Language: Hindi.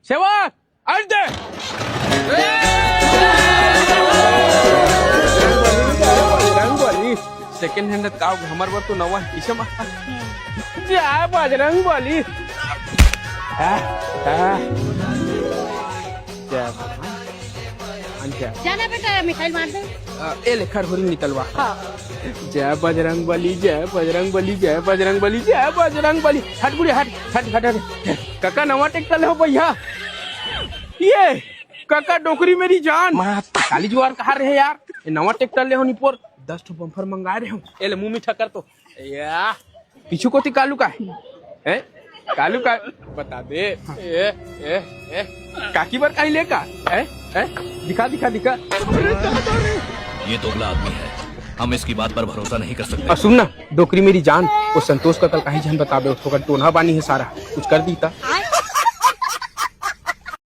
सेवक अरे दे सेकंड हँड का हमार वर तो नवा इसे मारता जय बजरंग बली जाना बेटा मिसाइल मार दे। ए लेखर होरी निकलवा जय बजरंग बली जय बजरंग बली जय बजरंग बली जय बजरंग बली हट बुढ़ी हट हट हट हट काका नवा ट्रैक्टर ले हो भैया ये काका डोकरी मेरी जान काली जुआर कहा रहे यार ये नवा ट्रैक्टर ले हो निपोर 10 ठो बम्फर मंगा रहे हो ए ले मुंह मीठा कर तो या पीछू कोती कालू का है कालू का बता दे ए काकी बार कहीं लेका है दिखा दिखा दिखा ये दोगला आदमी है, हम इसकी बात पर भरोसा नहीं कर सकते। सुन ना डोकरी मेरी जान वो संतोष का कल कहीं जान बताबे उसको टोना बानी है सारा कुछ कर दी था